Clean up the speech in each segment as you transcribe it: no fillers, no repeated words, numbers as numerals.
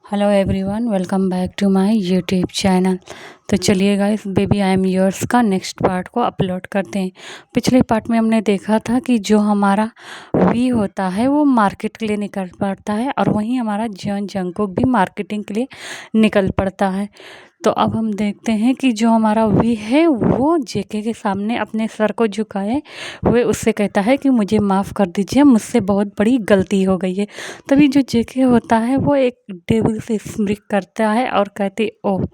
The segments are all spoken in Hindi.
Hello everyone, welcome back to my YouTube channel. तो चलिए guys, baby I am yours का नेक्स्ट पार्ट को अपलोड करते हैं। पिछले पार्ट में हमने देखा था कि जो हमारा वी होता है वो मार्केट के लिए निकल पड़ता है और वहीं हमारा जॉन जंगकुक भी मार्केटिंग के लिए निकल पड़ता है। तो अब हम देखते हैं कि जो हमारा वी है वो जेके के सामने अपने सर को झुकाए हुए उससे कहता है कि मुझे माफ़ कर दीजिए, मुझसे बहुत बड़ी गलती हो गई है। तभी जो जेके होता है वो एक टेबल से स्मृत करता है और कहती, ओह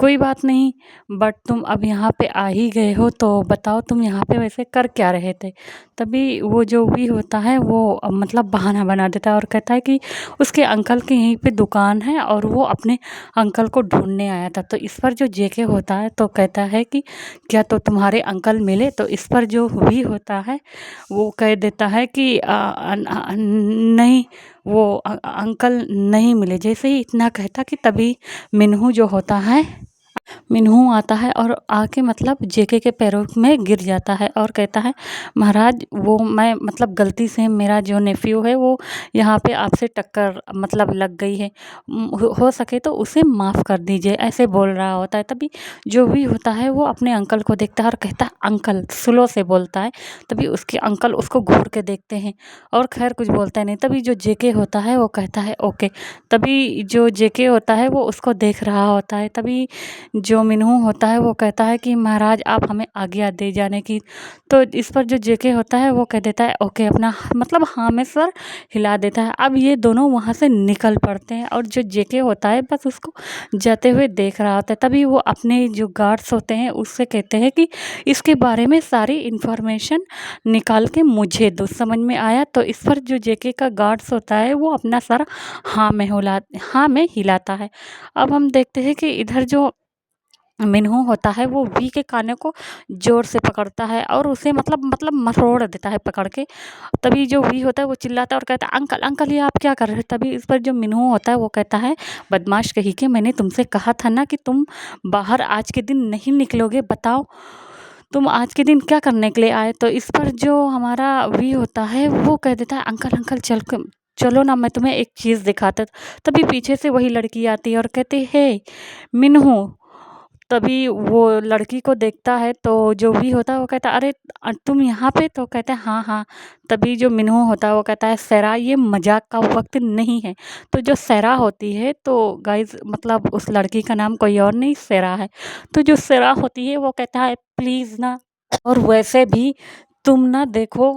कोई बात नहीं, बट तुम अब यहाँ पे आ ही गए हो तो बताओ तुम यहाँ पे वैसे कर क्या रहे थे। तभी वो जो भी होता है वो मतलब बहाना बना देता है और कहता है कि उसके अंकल के यहीं पे दुकान है और वो अपने अंकल को ढूंढने आया था। तो इस पर जो जेके होता है तो कहता है कि क्या तो तुम्हारे अंकल मिले। तो इस पर जो भी होता है वो कह देता है कि नहीं, वो अंकल नहीं मिले। जैसे ही इतना कहता कि तभी मिन्हू जो होता है, मिन्हू आता है और आके मतलब जेके के पैरों में गिर जाता है और कहता है, महाराज वो मैं मतलब गलती से मेरा जो नेफ्यू है वो यहाँ पे आपसे टक्कर मतलब लग गई है, हो सके तो उसे माफ़ कर दीजिए, ऐसे बोल रहा होता है। तभी जो भी होता है वो अपने अंकल को देखता है और कहता है अंकल, स्लो से बोलता है। तभी उसके अंकल उसको घूर के देखते हैं और खैर कुछ बोलता नहीं। तभी जो जेके होता है वो कहता है ओके। तभी जो जेके होता है वो उसको देख रहा होता है। तभी जो मिन्हू होता है वो कहता है कि महाराज आप हमें आज्ञा दे जाने की। तो इस पर जो जेके होता है वो कह देता है ओके, अपना मतलब हाँ में सर हिला देता है। अब ये दोनों वहाँ से निकल पड़ते हैं और जो जेके होता है बस उसको जाते हुए देख रहा होता है। तभी वो अपने जो गार्ड्स होते हैं उससे कहते हैं कि इसके बारे में सारी इन्फॉर्मेशन निकाल के मुझे दो। समझ में आया? तो इस पर जो जेके का गार्ड्स होता है वो अपना सर हाँ में हिलाता है। अब हम देखते हैं कि इधर जो मिन्हू होता है वो वी के कानों को जोर से पकड़ता है और उसे मतलब मरोड़ देता है पकड़ के। तभी जो वी होता है वो चिल्लाता है और कहता है अंकल अंकल, ये आप क्या कर रहे हो। तभी इस पर जो मिन्हू होता है वो कहता है, बदमाश कहीं के, मैंने तुमसे कहा था ना कि तुम बाहर आज के दिन नहीं निकलोगे, बताओ तुम आज के दिन क्या करने के लिए आए। तो इस पर जो हमारा वी होता है वो कह देता है अंकल अंकल चलो ना, मैं तुम्हें एक चीज़ दिखाता। तभी पीछे से वही लड़की आती है और कहती है मिन्हू। तभी वो लड़की को देखता है तो जो भी होता है वो कहता है अरे तुम यहाँ पे। तो कहते हैं हाँ हाँ। तभी जो मिन्हू होता है वो कहता है सैरा, ये मजाक का वक्त नहीं है। तो जो सैरा होती है तो गाइज मतलब उस लड़की का नाम कोई और नहीं सैरा है। तो जो सैरा होती है वो कहता है प्लीज़ ना, और वैसे भी तुम ना देखो।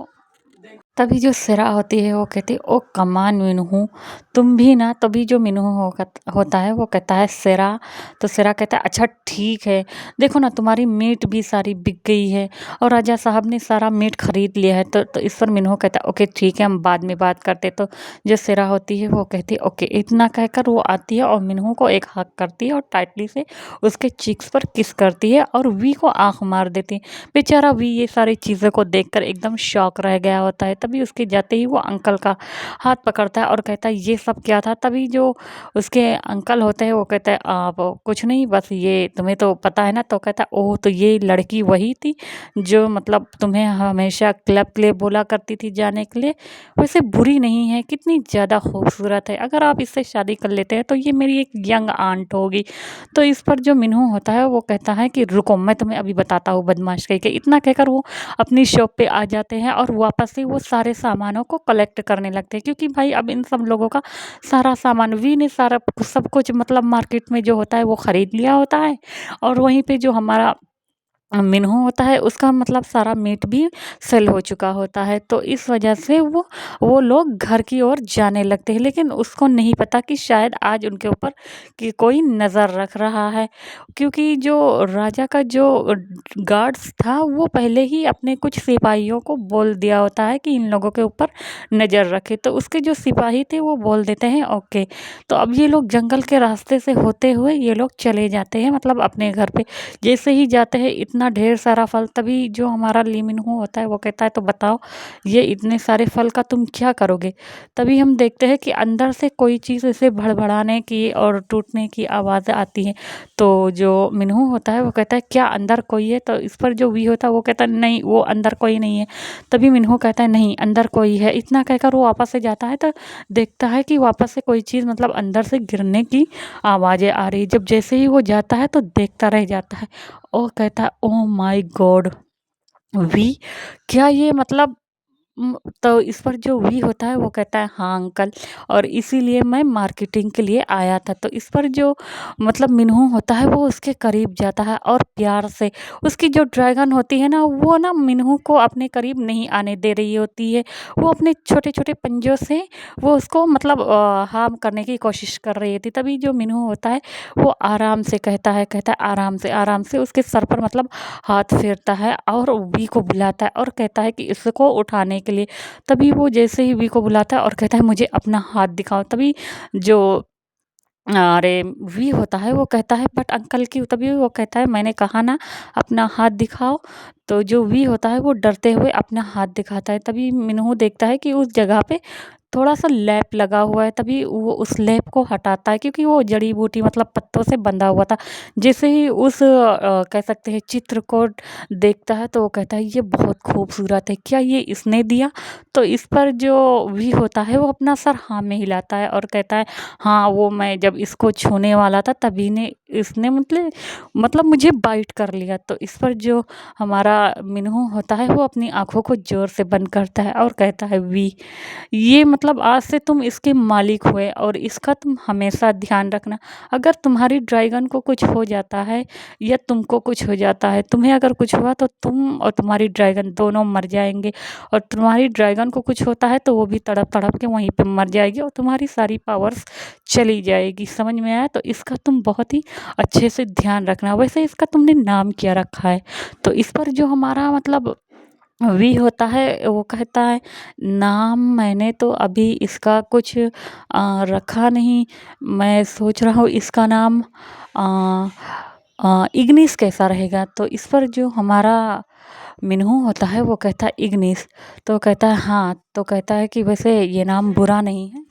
तभी जो सिरा होती है वो कहती है ओ कमान मिन्हू, तुम भी ना। तभी जो मिन्हू होता है वो कहता है सिरा। तो सिरा कहता है अच्छा ठीक है, देखो ना तुम्हारी मीट भी सारी बिक गई है और राजा साहब ने सारा मीट खरीद लिया है। तो इस पर मिन्हू कहता है ओके ठीक है, हम बाद में बात करते। तो जो सिरा होती है वो कहती है ओके। इतना कहकर वो आती है और मिन्हू को एक हक करती है और टाइटली से उसके चिक्स पर किस करती है और वी को आँख मार देती है। बेचारा वी ये सारी चीज़ों को देखकर एकदम शॉक रह गया होता है। तभी उसके जाते ही वो अंकल का हाथ पकड़ता है और कहता है ये सब क्या था। तभी जो उसके अंकल होते हैं वो कहते हैं आप कुछ नहीं, बस ये तुम्हें तो पता है ना। तो कहता है ओह, तो ये लड़की वही थी जो मतलब तुम्हें हमेशा क्लब के लिए बोला करती थी जाने के लिए। वैसे बुरी नहीं है, कितनी ज़्यादा खूबसूरत है, अगर आप इससे शादी कर लेते हैं तो ये मेरी एक यंग आंट होगी। तो इस पर जो मिन्हू होता है वो कहता है कि रुको मैं तुम्हें अभी बताता हूँ बदमाश कह के। इतना कहकर वो अपनी शॉप पे आ जाते हैं और वापस से वो सारे सामानों को कलेक्ट करने लगते हैं, क्योंकि भाई अब इन सब लोगों का सारा सामान वी ने सारा सब कुछ मतलब मार्केट में जो होता है वो खरीद लिया होता है। और वहीं पे जो हमारा मिन्हू होता है उसका मतलब सारा मीट भी सेल हो चुका होता है। तो इस वजह से वो लोग घर की ओर जाने लगते हैं, लेकिन उसको नहीं पता कि शायद आज उनके ऊपर कि कोई नज़र रख रहा है, क्योंकि जो राजा का जो गार्ड्स था वो पहले ही अपने कुछ सिपाहियों को बोल दिया होता है कि इन लोगों के ऊपर नज़र रखे। तो उसके जो सिपाही थे वो बोल देते हैं ओके। तो अब ये लोग जंगल के रास्ते से होते हुए ये लोग चले जाते हैं मतलब अपने घर पे। जैसे ही जाते हैं इतना इतना ढेर सारा फल। तभी जो हमारा ली मिन्हू होता है वो कहता है तो बताओ ये इतने सारे फल का तुम क्या करोगे। तभी हम देखते हैं कि अंदर से कोई चीज़ ऐसे भड़बड़ाने की और टूटने की आवाज़ आती है। तो जो मिन्हू होता है वो कहता है क्या अंदर कोई है। तो इस पर जो वी होता है वो कहता है नहीं वो अंदर कोई नहीं है। तभी मिन्हू कहता है नहीं अंदर कोई है। इतना कहकर वो वापस से जाता है तो देखता है कि वापस से कोई चीज़ मतलब अंदर से गिरने की आवाज़ें आ रही। जब जैसे ही वो जाता है तो देखता रह जाता है और कहता है ओह माय गॉड वी क्या ये मतलब तो इस पर जो वी होता है वो कहता है हाँ अंकल और इसीलिए मैं मार्केटिंग के लिए आया था। तो इस पर जो मतलब मिन्हू होता है वो उसके करीब जाता है और प्यार से उसकी जो ड्रैगन होती है ना वो ना मिन्हू को अपने करीब नहीं आने दे रही होती है। वो अपने छोटे छोटे पंजों से वो उसको मतलब हार्म करने की कोशिश कर रही थी। तभी जो मिन्हू होता है वो आराम से कहता है आराम से उसके सर पर मतलब हाथ फेरता है और वी को बुलाता है और कहता है कि इसको उठाने के लिए। तभी वो जैसे ही वी को बुलाता है और कहता है मुझे अपना हाथ दिखाओ। तभी जो अरे वी होता है वो कहता है बट अंकल की। तभी वो कहता है मैंने कहा ना अपना हाथ दिखाओ। तो जो वी होता है वो डरते हुए अपना हाथ दिखाता है। तभी मिन्हू देखता है कि उस जगह पे थोड़ा सा लैप लगा हुआ है। तभी वो उस लैप को हटाता है क्योंकि वो जड़ी बूटी मतलब पत्तों से बंधा हुआ था। जैसे ही उस कह सकते हैं चित्र को देखता है तो वो कहता है ये बहुत खूबसूरत है क्या ये इसने दिया। तो इस पर जो वी होता है वो अपना सर हाँ में हिलाता है और कहता है हाँ वो मैं जब इसको छूने वाला था तभी ने इसने मतलब मुझे बाइट कर लिया। तो इस पर जो हमारा मिन्हू होता है वो अपनी आंखों को जोर से बंद करता है और कहता है वी ये मतलब आज से तुम इसके मालिक हुए और इसका तुम हमेशा ध्यान रखना। अगर तुम्हारी ड्रैगन को कुछ हो जाता है या तुमको कुछ हो जाता है तुम्हें अगर कुछ हुआ तो तुम और तुम्हारी ड्रैगन दोनों मर जाएंगे। और तुम्हारी ड्रैगन को कुछ होता है तो वो भी तड़प तड़प के वहीं पे मर जाएगी और तुम्हारी सारी पावर्स चली जाएगी। समझ में आया। तो इसका तुम बहुत ही अच्छे से ध्यान रखना। वैसे इसका तुमने नाम क्या रखा है। तो इस पर जो हमारा मतलब वी होता है वो कहता है नाम मैंने तो अभी इसका कुछ रखा नहीं। मैं सोच रहा हूँ इसका नाम आ, इग्निस कैसा रहेगा। तो इस पर जो हमारा मिन्हू होता है वो कहता है इग्निस। तो कहता है हाँ। तो कहता है कि वैसे ये नाम बुरा नहीं है।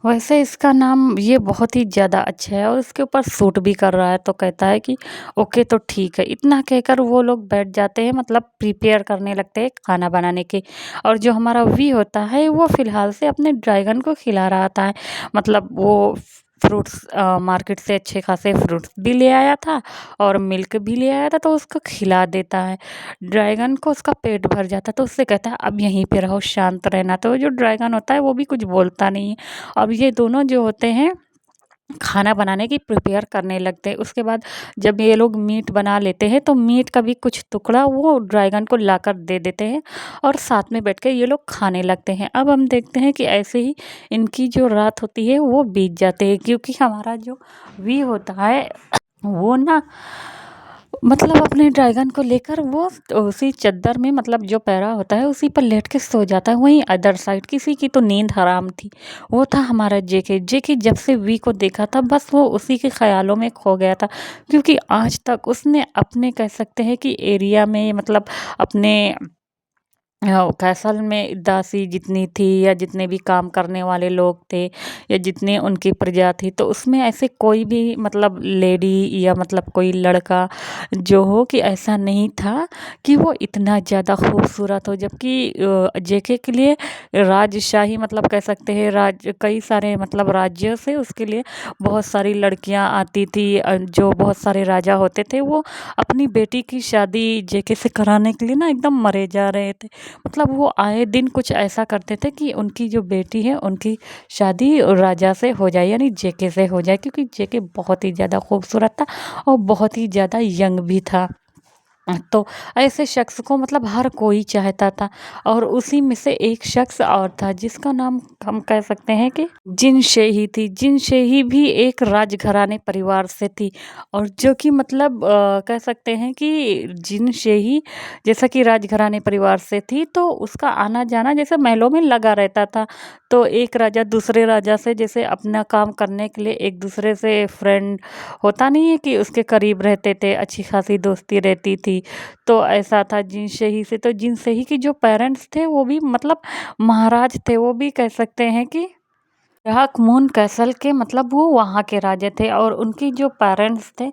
वैसे इसका नाम ये बहुत ही ज़्यादा अच्छा है और इसके ऊपर सूट भी कर रहा है। तो कहता है कि ओके तो ठीक है। इतना कहकर वो लोग बैठ जाते हैं मतलब प्रिपेयर करने लगते हैं खाना बनाने के। और जो हमारा वी होता है वो फ़िलहाल से अपने ड्रैगन को खिला रहा था। मतलब वो फ्रूट्स मार्केट से अच्छे खासे फ्रूट्स भी ले आया था और मिल्क भी ले आया था तो उसको खिला देता है। ड्रैगन को उसका पेट भर जाता है तो उससे कहता है अब यहीं पे रहो शांत रहना। तो जो ड्रैगन होता है वो भी कुछ बोलता नहीं है। अब ये दोनों जो होते हैं खाना बनाने की प्रिपेयर करने लगते हैं। उसके बाद जब ये लोग मीट बना लेते हैं तो मीट का भी कुछ टुकड़ा वो ड्रैगन को लाकर दे देते हैं और साथ में बैठ के ये लोग खाने लगते हैं। अब हम देखते हैं कि ऐसे ही इनकी जो रात होती है वो बीत जाती है क्योंकि हमारा जो वी होता है वो ना मतलब अपने ड्रैगन को लेकर वो उसी चद्दर में मतलब जो पैरा होता है उसी पर लेट के सो जाता है। वहीं अदर साइड किसी की तो नींद हराम थी। वो था हमारा जेके। जेके जब से वी को देखा था बस वो उसी के ख्यालों में खो गया था क्योंकि आज तक उसने अपने कह सकते हैं कि एरिया में मतलब अपने कैसल में दासी जितनी थी या जितने भी काम करने वाले लोग थे या जितने उनकी प्रजा थी तो उसमें ऐसे कोई भी मतलब लेडी या मतलब कोई लड़का जो हो कि ऐसा नहीं था कि वो इतना ज़्यादा खूबसूरत हो। जबकि जेके के लिए राजशाही मतलब कह सकते हैं कई सारे मतलब राज्यों से उसके लिए बहुत सारी लड़कियां आती थी। जो बहुत सारे राजा होते थे वो अपनी बेटी की शादी जेके से कराने के लिए ना एकदम मरे जा रहे थे। मतलब वो आए दिन कुछ ऐसा करते थे कि उनकी जो बेटी है उनकी शादी राजा से हो जाए यानी जेके से हो जाए क्योंकि जेके बहुत ही ज़्यादा खूबसूरत था और बहुत ही ज़्यादा यंग भी था। तो ऐसे शख्स को मतलब हर कोई चाहता था और उसी में से एक शख्स और था जिसका नाम हम कह सकते हैं कि जिन शेही थी। जिन शेही भी एक राजघराने परिवार से थी और जो कि मतलब कह सकते हैं कि जिन शेही जैसा कि राजघराने परिवार से थी तो उसका आना जाना जैसे महलों में लगा रहता था। तो एक राजा दूसरे राजा से जैसे अपना काम करने के लिए एक दूसरे से फ्रेंड होता नहीं है कि उसके करीब रहते थे, अच्छी खासी दोस्ती रहती थी। तो ऐसा था जिनशेही से। तो जिनशेही के जो पेरेंट्स थे वो भी मतलब महाराज थे, वो भी कह सकते हैं कि राकमून कैसल के मतलब वो वहाँ के राजा थे और उनकी जो पेरेंट्स थे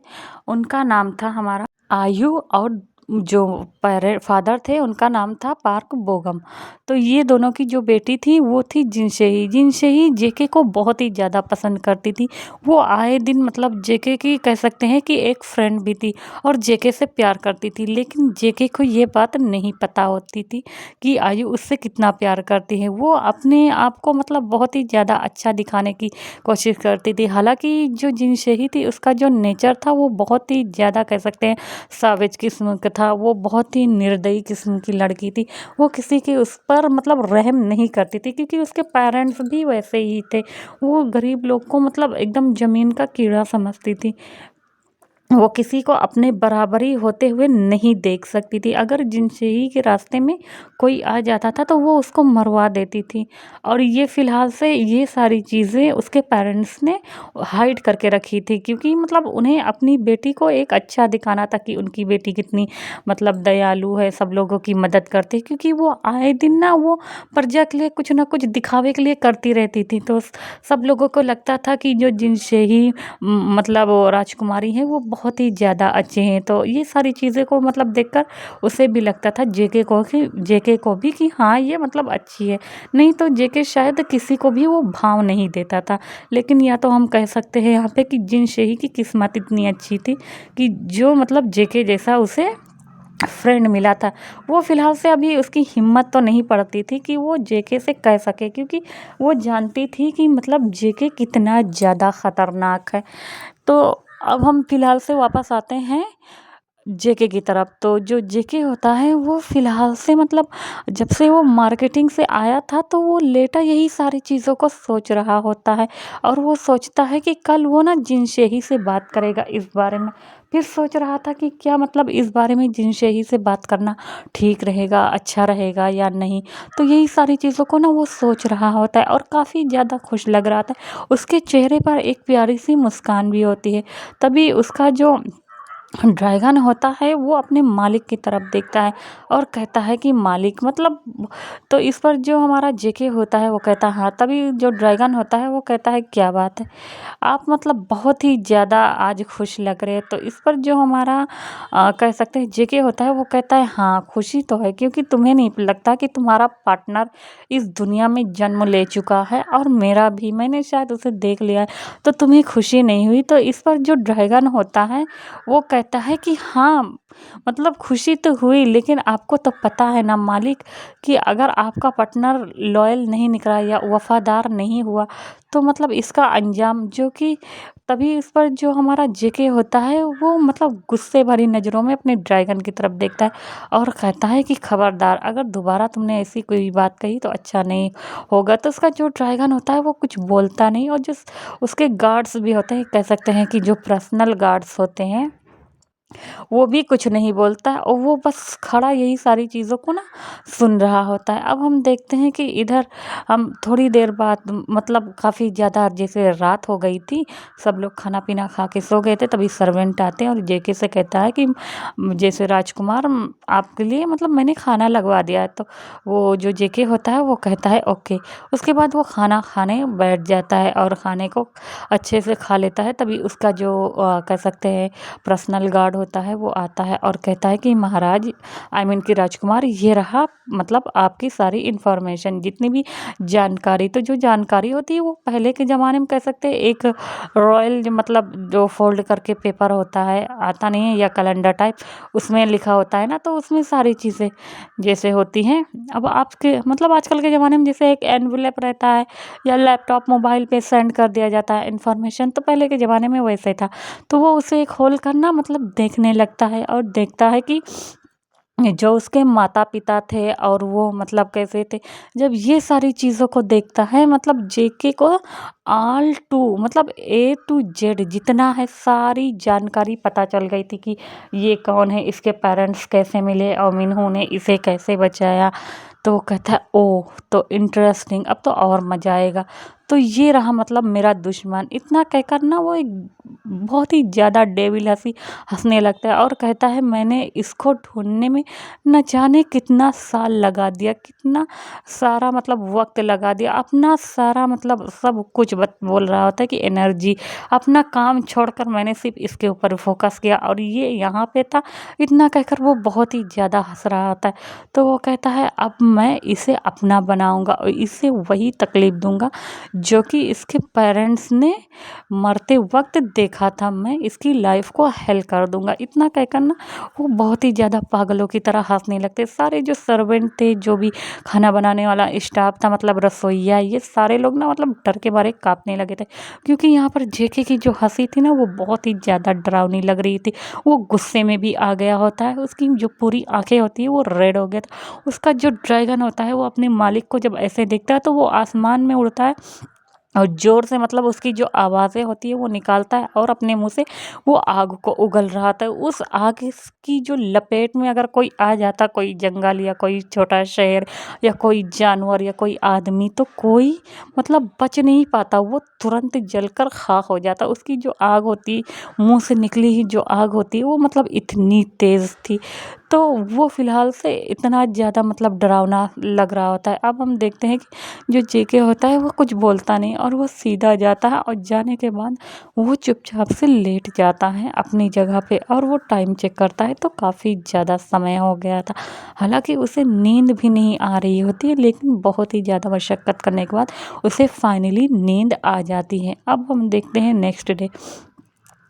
उनका नाम था हमारा आयु और जो फादर थे उनका नाम था पार्क बोगम। तो ये दोनों की जो बेटी थी वो थी जिनशेही। जिनशेही जेके को बहुत ही ज़्यादा पसंद करती थी। वो आए दिन मतलब जेके की कह सकते हैं कि एक फ्रेंड भी थी और जेके से प्यार करती थी। लेकिन जेके को ये बात नहीं पता होती थी कि आयु उससे कितना प्यार करती है। वो अपने आप को मतलब बहुत ही ज़्यादा अच्छा दिखाने की कोशिश करती थी। हालाँकि जो जिनशेही थी उसका जो नेचर था वो बहुत ही ज़्यादा कह सकते हैं साविज किस्म का था। वो बहुत ही निर्दयी किस्म की लड़की थी। वो किसी के उस पर मतलब रहम नहीं करती थी क्योंकि उसके पेरेंट्स भी वैसे ही थे। वो गरीब लोग को मतलब एकदम ज़मीन का कीड़ा समझती थी। वो किसी को अपने बराबरी होते हुए नहीं देख सकती थी। अगर जिनशेही के रास्ते में कोई आ जाता था तो वो उसको मरवा देती थी। और ये फ़िलहाल से ये सारी चीज़ें उसके पेरेंट्स ने हाइड करके रखी थी क्योंकि मतलब उन्हें अपनी बेटी को एक अच्छा दिखाना था कि उनकी बेटी कितनी मतलब दयालु है, सब लोगों की मदद करती है। क्योंकि वो आए दिन ना वो प्रजा के लिए कुछ ना कुछ दिखावे के लिए करती रहती थी। तो सब लोगों को लगता था कि जो जिनशेही मतलब वो राजकुमारी हैं वो बहुत ही ज़्यादा अच्छे हैं। तो ये सारी चीज़ें को मतलब देखकर उसे भी लगता था जेके को भी कि हाँ ये मतलब अच्छी है। नहीं तो जेके शायद किसी को भी वो भाव नहीं देता था। लेकिन या तो हम कह सकते हैं यहाँ पे कि जिनशेही की किस्मत इतनी अच्छी थी कि जो मतलब जेके जैसा उसे फ्रेंड मिला था। वो फ़िलहाल से अभी उसकी हिम्मत तो नहीं पड़ती थी कि वो जेके से कह सके क्योंकि वो जानती थी कि मतलब जेके कितना ज़्यादा ख़तरनाक है। तो अब हम फ़िलहाल से वापस आते हैं जेके की तरफ। तो जो जेके होता है वो फ़िलहाल से मतलब जब से वो मार्केटिंग से आया था तो वो लेटा यही सारी चीज़ों को सोच रहा होता है और वो सोचता है कि कल वो ना जिनशेही से बात करेगा इस बारे में। फिर सोच रहा था कि क्या मतलब इस बारे में जिनशेही से बात करना ठीक रहेगा, अच्छा रहेगा या नहीं। तो यही सारी चीज़ों को ना वो सोच रहा होता है और काफ़ी ज़्यादा खुश लग रहा था। उसके चेहरे पर एक प्यारी सी मुस्कान भी होती है। तभी उसका जो ड्रैगन होता है वो अपने मालिक की तरफ देखता है और कहता है कि मालिक मतलब। तो इस पर जो हमारा जेके होता है वो कहता है हाँ। तभी जो ड्रैगन होता है वो कहता है क्या बात है, आप मतलब बहुत ही ज़्यादा आज खुश लग रहे हैं। तो इस पर जो हमारा कह सकते हैं जेके होता है वो कहता है हाँ खुशी तो है क्योंकि तुम्हें नहीं लगता कि तुम्हारा पार्टनर इस दुनिया में जन्म ले चुका है और मेरा भी, मैंने शायद उसे देख लिया है, तो तुम्हें खुशी नहीं हुई। तो इस पर जो ड्रैगन होता है वो कहता है कि हाँ मतलब खुशी तो हुई लेकिन आपको तो पता है ना मालिक कि अगर आपका पार्टनर लॉयल नहीं निकला या वफादार नहीं हुआ तो मतलब इसका अंजाम जो कि। तभी इस पर जो हमारा जेके होता है वो मतलब गुस्से भरी नज़रों में अपने ड्रैगन की तरफ देखता है और कहता है कि खबरदार अगर दोबारा तुमने ऐसी कोई बात कही तो अच्छा नहीं होगा। तो उसका जो ड्रैगन होता है वो कुछ बोलता नहीं और जो उसके गार्ड्स भी होते हैं, कह सकते हैं कि जो पर्सनल गार्ड्स होते हैं वो भी कुछ नहीं बोलता है और वो बस खड़ा यही सारी चीज़ों को ना सुन रहा होता है। अब हम देखते हैं कि इधर हम थोड़ी देर बाद मतलब काफ़ी ज़्यादा जैसे रात हो गई थी, सब लोग खाना पीना खा के सो गए थे। तभी सर्वेंट आते हैं और जेके से कहता है कि जैसे राजकुमार आपके लिए मतलब मैंने खाना लगवा दिया है। तो वो जो जेके होता है वो कहता है ओके। उसके बाद वो खाना खाने बैठ जाता है और खाने को अच्छे से खा लेता है। तभी उसका जो कह सकते हैं पर्सनल गार्ड होता है वो आता है और कहता है कि महाराज आई मीन कि राजकुमार ये रहा मतलब आपकी सारी इन्फॉर्मेशन जितनी भी जानकारी। तो जो जानकारी होती है वो पहले के ज़माने में कह सकते हैं एक रॉयल मतलब जो फोल्ड करके पेपर होता है आता नहीं है या कैलेंडर टाइप उसमें लिखा होता है ना, तो उसमें सारी चीज़ें जैसे होती हैं। अब आपके मतलब आजकल के ज़माने में जैसे एक एनवलप रहता है या लैपटॉप मोबाइल पे सेंड कर दिया जाता है इन्फॉर्मेशन, तो पहले के ज़माने में वैसे था। तो वो उसे खोल कर ना मतलब देखने लगता है और देखता है कि जो उसके माता-पिता थे और वो मतलब कैसे थे। जब ये सारी चीज़ों को देखता है मतलब जेके को ऑल टू मतलब ए टू जेड जितना है सारी जानकारी पता चल गई थी कि ये कौन है, इसके पेरेंट्स कैसे मिले और मिन्हू ने इसे कैसे बचाया। तो वो कहता है ओह! तो इंटरेस्टिंग, अब तो और मज़ा आएगा। तो ये रहा मतलब मेरा दुश्मन। इतना कहकर ना वो एक बहुत ही ज़्यादा डेविल हँसने लगता है और कहता है मैंने इसको ढूँढने में न जाने कितना साल लगा दिया, कितना सारा मतलब वक़्त लगा दिया, अपना सारा मतलब सब कुछ बोल रहा होता है कि एनर्जी, अपना काम छोड़कर मैंने सिर्फ़ इसके ऊपर फ़ोकस किया और ये यहाँ पे था। इतना कहकर वो बहुत ही ज़्यादा हँस रहा होता है। तो वो कहता है अब मैं इसे अपना बनाऊँगा और इसे वही तकलीफ़ दूँगा जो कि इसके पेरेंट्स ने मरते वक़्त देखा था, मैं इसकी लाइफ़ को हेल कर दूँगा। इतना कहकर ना वो बहुत ही ज़्यादा पागलों की तरह हँसने लगते। सारे जो सर्वेंट थे, जो भी खाना बनाने वाला स्टाफ था मतलब रसोइया, ये सारे लोग ना मतलब डर के मारे काँपने लगे थे। क्योंकि यहाँ पर जेके की जो हँसी थी ना वो बहुत ही ज़्यादा डरावनी लग रही थी। वो गुस्से में भी आ गया होता है, उसकी जो पूरी आँखें होती हैं वो रेड हो गया था। उसका जो ड्रैगन होता है वो अपने मालिक को जब ऐसे देखता है तो वो आसमान में उड़ता है और ज़ोर से मतलब उसकी जो आवाज़ें होती है वो निकालता है और अपने मुँह से वो आग को उगल रहा था। उस आग की जो लपेट में अगर कोई आ जाता, कोई जंगल या कोई छोटा शहर या कोई जानवर या कोई आदमी, तो कोई मतलब बच नहीं पाता, वो तुरंत जलकर खाक हो जाता। उसकी जो आग होती, मुँह से निकली ही जो आग होती है वो मतलब इतनी तेज़ थी। तो वो फ़िलहाल से इतना ज़्यादा मतलब डरावना लग रहा होता है। अब हम देखते हैं कि जो जेके होता है वो कुछ बोलता नहीं और वो सीधा जाता है और जाने के बाद वो चुपचाप से लेट जाता है अपनी जगह पे और वो टाइम चेक करता है तो काफ़ी ज़्यादा समय हो गया था। हालाँकि उसे नींद भी नहीं आ रही होती है लेकिन बहुत ही ज़्यादा मशक्कत करने के बाद उसे फाइनली नींद आ जाती है। अब हम देखते हैं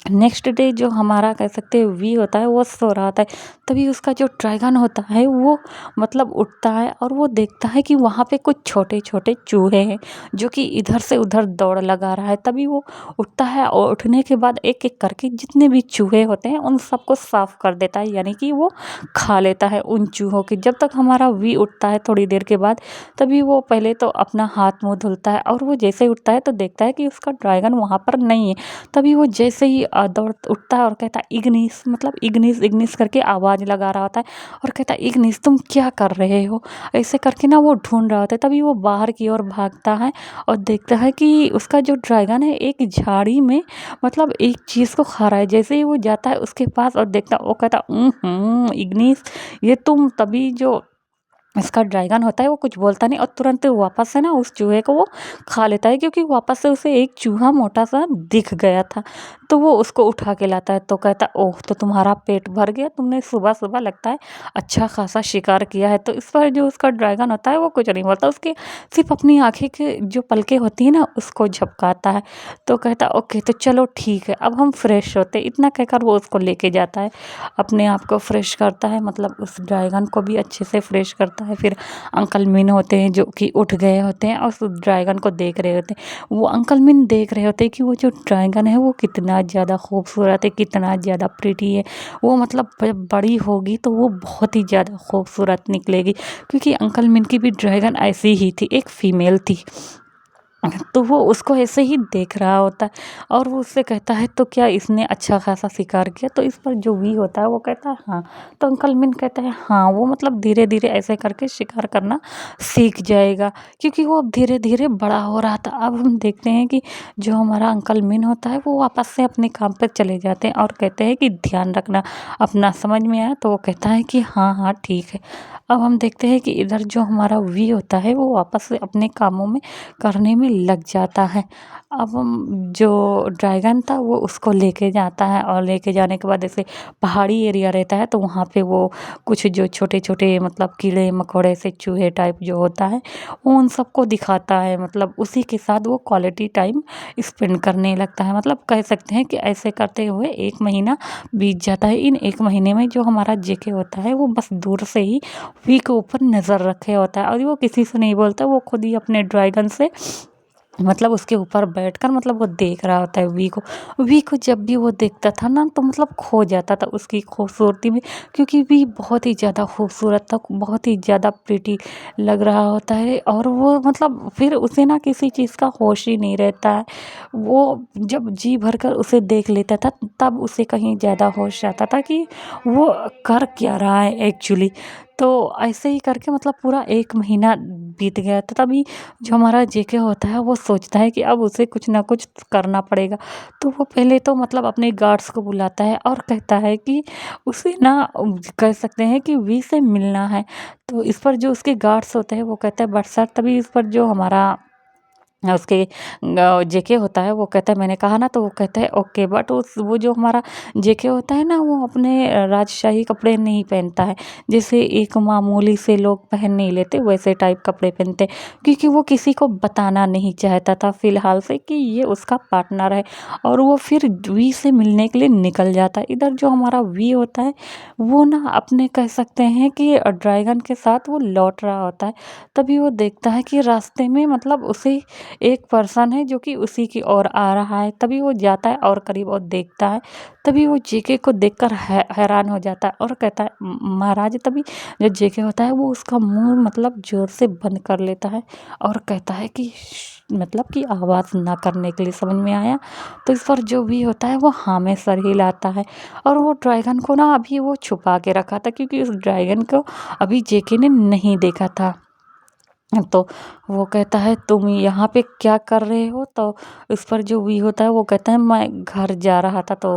नेक्स्ट डे जो हमारा कह सकते हैं वी होता है वो सो रहा था। तभी उसका जो ड्रैगन होता है वो मतलब उठता है और वो देखता है कि वहाँ पे कुछ छोटे-छोटे चूहे हैं जो कि इधर से उधर दौड़ लगा रहा है। तभी वो उठता है और उठने के बाद एक-एक करके जितने भी चूहे होते हैं उन सबको साफ कर देता है, यानी कि वो खा लेता है उन चूहों की। जब तक हमारा वी उठता है थोड़ी देर के बाद, तभी वो पहले तो अपना हाथ-मुँह धुलता है और वो जैसे ही उठता है तो देखता है कि उसका ड्रैगन वहाँ पर नहीं है। तभी वो जैसे ही दौड़ उठता है और कहता है इग्निस, मतलब इग्निस इग्निस करके आवाज़ लगा रहा होता है और कहता है इग्निस तुम क्या कर रहे हो, ऐसे करके ना वो ढूंढ रहा होता है। तभी वो बाहर की ओर भागता है और देखता है कि उसका जो ड्रैगन है एक झाड़ी में मतलब एक चीज़ को खा रहा है। जैसे ही वो जाता है उसके पास और देखता वो कहता इग्निस ये तुम। तभी जो इसका ड्रैगन होता है वो कुछ बोलता नहीं और तुरंत वापस से ना उस चूहे को वो खा लेता है, क्योंकि वापस से उसे एक चूहा मोटा सा दिख गया था। तो वो उसको उठा के लाता है तो कहता है ओह तो तुम्हारा पेट भर गया, तुमने सुबह सुबह लगता है अच्छा खासा शिकार किया है। तो इस पर जो उसका ड्रैगन होता है वो कुछ नहीं बोलता, उसके सिर्फ अपनी आँखें के जो पलकें होती हैं ना उसको झपकाता है। तो कहता है ओके तो चलो ठीक है अब हम फ्रेश होते हैं। इतना कहकर वो उसको लेके जाता है, अपने आप को फ्रेश करता है, मतलब उस ड्रैगन को भी अच्छे से फ्रेश करता है। फिर अंकल मिन होते हैं जो कि उठ गए होते हैं और उस ड्रैगन को देख रहे होते हैं। वो अंकल मिन देख रहे होते हैं कि वो जो ड्रैगन है वो कितना ज़्यादा खूबसूरत है, कितना ज़्यादा प्रिटी है। वो मतलब जब बड़ी होगी तो वो बहुत ही ज़्यादा खूबसूरत निकलेगी, क्योंकि अंकल मिन की भी ड्रैगन ऐसी ही थी, एक फीमेल थी। तो वो उसको ऐसे ही देख रहा होता है और वो उससे कहता है तो क्या इसने अच्छा खासा शिकार किया। तो इस पर जो वी होता है वो कहता है हाँ। तो अंकल मिन कहता है हाँ वो मतलब धीरे धीरे ऐसे करके शिकार करना सीख जाएगा, क्योंकि वो अब धीरे धीरे बड़ा हो रहा था। अब हम देखते हैं कि जो हमारा अंकल मिन होता है वो वापस से अपने काम पर चले जाते हैं और कहते हैं कि ध्यान रखना अपना, समझ में आया। तो वो कहता है कि हाँ हाँ ठीक है। अब हम देखते हैं कि इधर जो हमारा वी होता है वो वापस से अपने कामों में करने में लग जाता है। अब हम जो ड्रैगन था वो उसको लेके जाता है और लेके जाने के बाद ऐसे पहाड़ी एरिया रहता है तो वहाँ पे वो कुछ जो छोटे छोटे मतलब कीड़े मकोड़े से चूहे टाइप जो होता है वो उन सबको दिखाता है। मतलब उसी के साथ वो क्वालिटी टाइम स्पेंड करने लगता है। मतलब कह सकते हैं कि ऐसे करते हुए 1 महीना बीत जाता है। इन 1 महीने में जो हमारा जेके होता है वो बस दूर से ही वी के ऊपर नज़र रखे होता है और वो किसी से नहीं बोलता, वो खुद ही अपने ड्रैगन से मतलब उसके ऊपर बैठकर मतलब वो देख रहा होता है वी को। वी को जब भी वो देखता था ना तो मतलब खो जाता था उसकी खूबसूरती में, क्योंकि वी बहुत ही ज़्यादा खूबसूरत था, बहुत ही ज़्यादा प्रिटी लग रहा होता है। और वो मतलब फिर उसे ना किसी चीज़ का होश ही नहीं रहता है। वो जब जी भरकर उसे देख लेता था तब उसे कहीं ज़्यादा होश आता था कि वो कर क्या रहा है एक्चुअली। तो ऐसे ही करके मतलब पूरा 1 महीना बीत गया था। तभी जो हमारा जेके होता है वो सोचता है कि अब उसे कुछ ना कुछ करना पड़ेगा। तो वो पहले तो मतलब अपने गार्ड्स को बुलाता है और कहता है कि उसे ना कह सकते हैं कि वी से मिलना है। तो इस पर जो उसके गार्ड्स होते हैं वो कहते हैं बट सर, तभी इस पर जो हमारा उसके जेके होता है वो कहता है मैंने कहा ना, तो वो कहता है ओके। बट उस वो जो हमारा जेके होता है ना वो अपने राजशाही कपड़े नहीं पहनता है, जैसे एक मामूली से लोग पहन नहीं लेते वैसे टाइप कपड़े पहनते हैं, क्योंकि वो किसी को बताना नहीं चाहता था फ़िलहाल से कि ये उसका पार्टनर है। और वो फिर वी से मिलने के लिए निकल जाता है। इधर जो हमारा वी होता है वो ना अपने कह सकते हैं कि ड्रैगन के साथ वो लौट रहा होता है। तभी वो देखता है कि रास्ते में मतलब उसे एक पर्सन है जो कि उसी की ओर आ रहा है। तभी वो जाता है और करीब और देखता है। तभी वो जेके को देखकर हैरान हो जाता है और कहता है महाराज। तभी जो जेके होता है वो उसका मुंह मतलब जोर से बंद कर लेता है और कहता है कि मतलब कि आवाज़ ना करने के लिए, समझ में आया। तो इस पर जो भी होता है वो हाँ में सर हिलाता है। और वो ड्रैगन को ना अभी वो छुपा के रखा था, क्योंकि उस ड्रैगन को अभी जेके ने नहीं देखा था। तो वो कहता है तुम यहाँ पे क्या कर रहे हो? तो इस पर जो वी होता है वो कहता है मैं घर जा रहा था। तो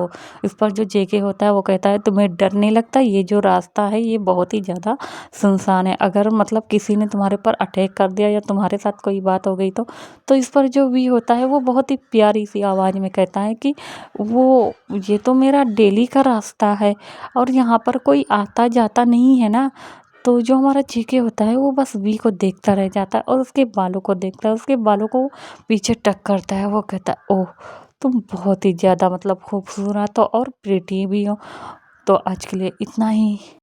इस पर जो जेके होता है वो कहता है तुम्हें डर नहीं लगता? ये जो रास्ता है ये बहुत ही ज़्यादा सुनसान है, अगर मतलब किसी ने तुम्हारे पर अटैक कर दिया या तुम्हारे साथ कोई बात हो गई तो इस पर जो वी होता है वो बहुत ही प्यारी सी आवाज़ में कहता है कि वो ये तो मेरा डेली का रास्ता है और यहाँ पर कोई आता जाता नहीं है ना। तो जो हमारा जेके होता है वो बस वी को देखता रह जाता है और उसके बालों को देखता है, उसके बालों को पीछे टक करता है। वो कहता है ओह, तुम बहुत ही ज़्यादा मतलब खूबसूरत हो और प्रिटी भी हो। तो आज के लिए इतना ही।